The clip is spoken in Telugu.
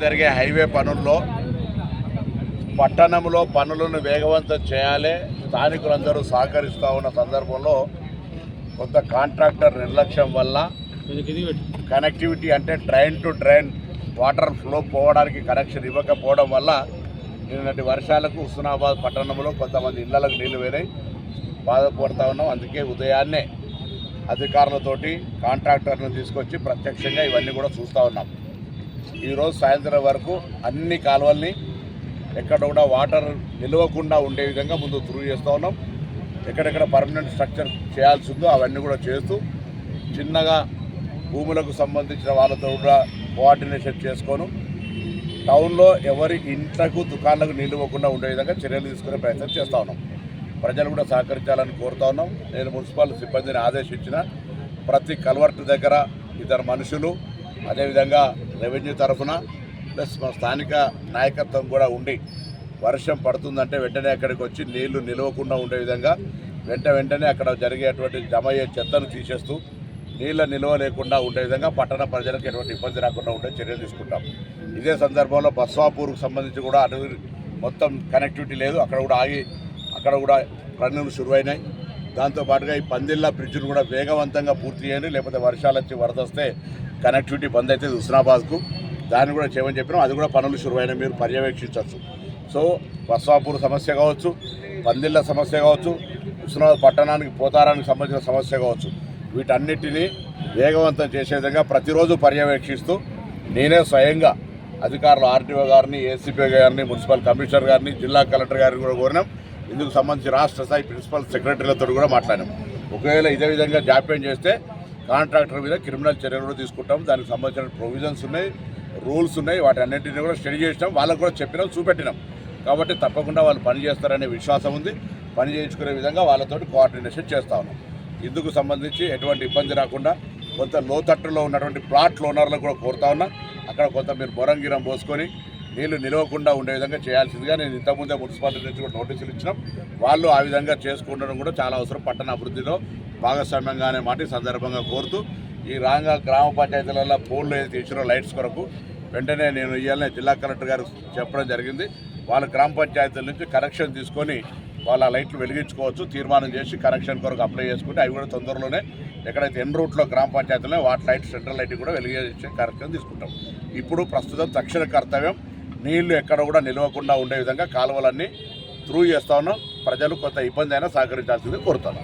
జరిగే హైవే పనుల్లో పట్టణంలో పనులను వేగవంతం చేయాలి. స్థానికులందరూ సహకరిస్తూ ఉన్న సందర్భంలో కొంత కాంట్రాక్టర్ నిర్లక్ష్యం వల్ల కనెక్టివిటీ అంటే drain to drain water flow పోవడానికి కనెక్షన్ ఇవ్వకపోవడం వల్ల నిన్నటి వర్షాలకు హుస్నాబాద్ పట్టణంలో కొంతమంది ఇళ్లకు నీళ్లు వేరాయి, బాధపడుతూ ఉన్నాం. అందుకే ఉదయాన్నే అధికారులతోటి కాంట్రాక్టర్లను తీసుకొచ్చి ప్రత్యక్షంగా ఇవన్నీ కూడా చూస్తూ ఉన్నాం. ఈరోజు సాయంత్రం వరకు అన్ని కాలువల్ని ఎక్కడ కూడా వాటర్ నిలవకుండా ఉండే విధంగా ముందు త్రూ చేస్తూ ఉన్నాం. ఎక్కడెక్కడ పర్మనెంట్ స్ట్రక్చర్ చేయాల్సి ఉందో అవన్నీ కూడా చేస్తూ చిన్నగా భూములకు సంబంధించిన వాళ్ళతో కూడా కోఆర్డినేషన్ చేసుకొని టౌన్లో ఎవరి ఇంట్లకు దుకాణాలకు నిలవకుండా ఉండే విధంగా చర్యలు తీసుకునే ప్రయత్నం చేస్తూ ఉన్నాం. ప్రజలు కూడా సహకరించాలని కోరుతా ఉన్నాం. నేను మున్సిపల్ సిబ్బందిని ఆదేశించిన ప్రతి కల్వర్ట్ దగ్గర ఇద్దరు మనుషులు, అదేవిధంగా రెవెన్యూ తరఫున ప్లస్ మా స్థానిక నాయకత్వం కూడా ఉండి వర్షం పడుతుందంటే వెంటనే అక్కడికి వచ్చి నీళ్లు నిలవకుండా ఉండే విధంగా వెంటనే అక్కడ జరిగేటువంటి జమ అయ్యే చెత్తను తీసేస్తూ నీళ్ళ నిల్వ లేకుండా ఉండే విధంగా పట్టణ ప్రజలకు ఎటువంటి ఇబ్బంది రాకుండా ఉండే చర్యలు తీసుకుంటాం. ఇదే సందర్భంలో బస్వాపూర్కు సంబంధించి కూడా అటు మొత్తం కనెక్టివిటీ లేదు, అక్కడ కూడా పనులు శురువైనాయి. దాంతోపాటుగా ఈ పందిళ్ళ బ్రిడ్జ్ను కూడా వేగవంతంగా పూర్తి చేయండి, లేకపోతే వర్షాలు వచ్చి వరద వస్తే కనెక్టివిటీ బంద్ అవుతుంది హుస్నాబాద్కు. దాన్ని కూడా చేయమని చెప్పినాం. అది కూడా పనులు శురువైనాయి, మీరు పర్యవేక్షించవచ్చు. సో బస్వాపూర్ సమస్య కావచ్చు, పందిళ్ళ సమస్య కావచ్చు, హుస్నాబాద్ పట్టణానికి పోతారానికి సంబంధించిన సమస్య కావచ్చు, వీటన్నిటినీ వేగవంతం చేసే విధంగా ప్రతిరోజు పర్యవేక్షిస్తూ నేనే స్వయంగా అధికారులు ఆర్టీఓ గారిని, ఏసీపీ గారిని, మున్సిపల్ కమిషనర్ గారిని, జిల్లా కలెక్టర్ గారిని కూడా కోరినాం. ఇందుకు సంబంధించి రాష్ట్ర స్థాయి ప్రిన్సిపల్ సెక్రటరీలతో కూడా మాట్లాడాం. ఒకవేళ ఇదే విధంగా జాప్యం చేస్తే కాంట్రాక్టర్ మీద క్రిమినల్ చర్యలు కూడా తీసుకుంటాం. దానికి సంబంధించిన ప్రొవిజన్స్ ఉన్నాయి, రూల్స్ ఉన్నాయి, వాటి అన్నింటినీ కూడా స్టడీ చేసినాం. వాళ్ళకు కూడా చెప్పినాం, చూపెట్టినాం. కాబట్టి తప్పకుండా వాళ్ళు పని చేస్తారనే విశ్వాసం ఉంది. పని చేయించుకునే విధంగా వాళ్ళతో కోఆర్డినేషన్ చేస్తూ ఉన్నాం. ఇందుకు సంబంధించి ఎటువంటి ఇబ్బంది రాకుండా కొంత లోతట్టులో ఉన్నటువంటి ప్లాట్ ఓనర్లకు కూడా కోరుతా ఉన్నా, అక్కడ కొంత మీరు బొరంగిరం పోసుకొని నీళ్లు నిలవకుండా ఉండే విధంగా చేయాల్సిందిగా నేను ఇంతకుముందే మున్సిపాలిటీ నుంచి కూడా నోటీసులు ఇచ్చినాం. వాళ్ళు ఆ విధంగా చేసుకుంటడం కూడా చాలా అవసరం. పట్టణ అభివృద్ధిలో భాగస్వామ్యంగానే మాట ఈ సందర్భంగా కోరుతూ ఈ గ్రామ పంచాయతీలలో పోల్లు ఏదైతే ఇచ్చినో లైట్స్ కొరకు వెంటనే నేను ఇవాళ జిల్లా కలెక్టర్ గారు చెప్పడం జరిగింది. వాళ్ళ గ్రామ పంచాయతీల నుంచి కనెక్షన్ తీసుకొని వాళ్ళ లైట్లు వెలిగించుకోవచ్చు, తీర్మానం చేసి కనెక్షన్ కొరకు అప్లై చేసుకుంటే అవి కూడా తొందరలోనే ఎక్కడైతే ఎన్ రూట్లో గ్రామ పంచాయతీలో వాటి లైట్ సెంట్రల్ లైట్ కూడా వెలిగించే కార్యక్రమం తీసుకుంటాం. ఇప్పుడు ప్రస్తుతం తక్షణ కర్తవ్యం నీళ్లు ఎక్కడ కూడా నిలవకుండా ఉండే విధంగా కాలువలన్నీ త్రూ చేస్తా ఉన్నాం. ప్రజలు కొంత ఇబ్బంది అయినా సహకరించాల్సింది కోరుతాను.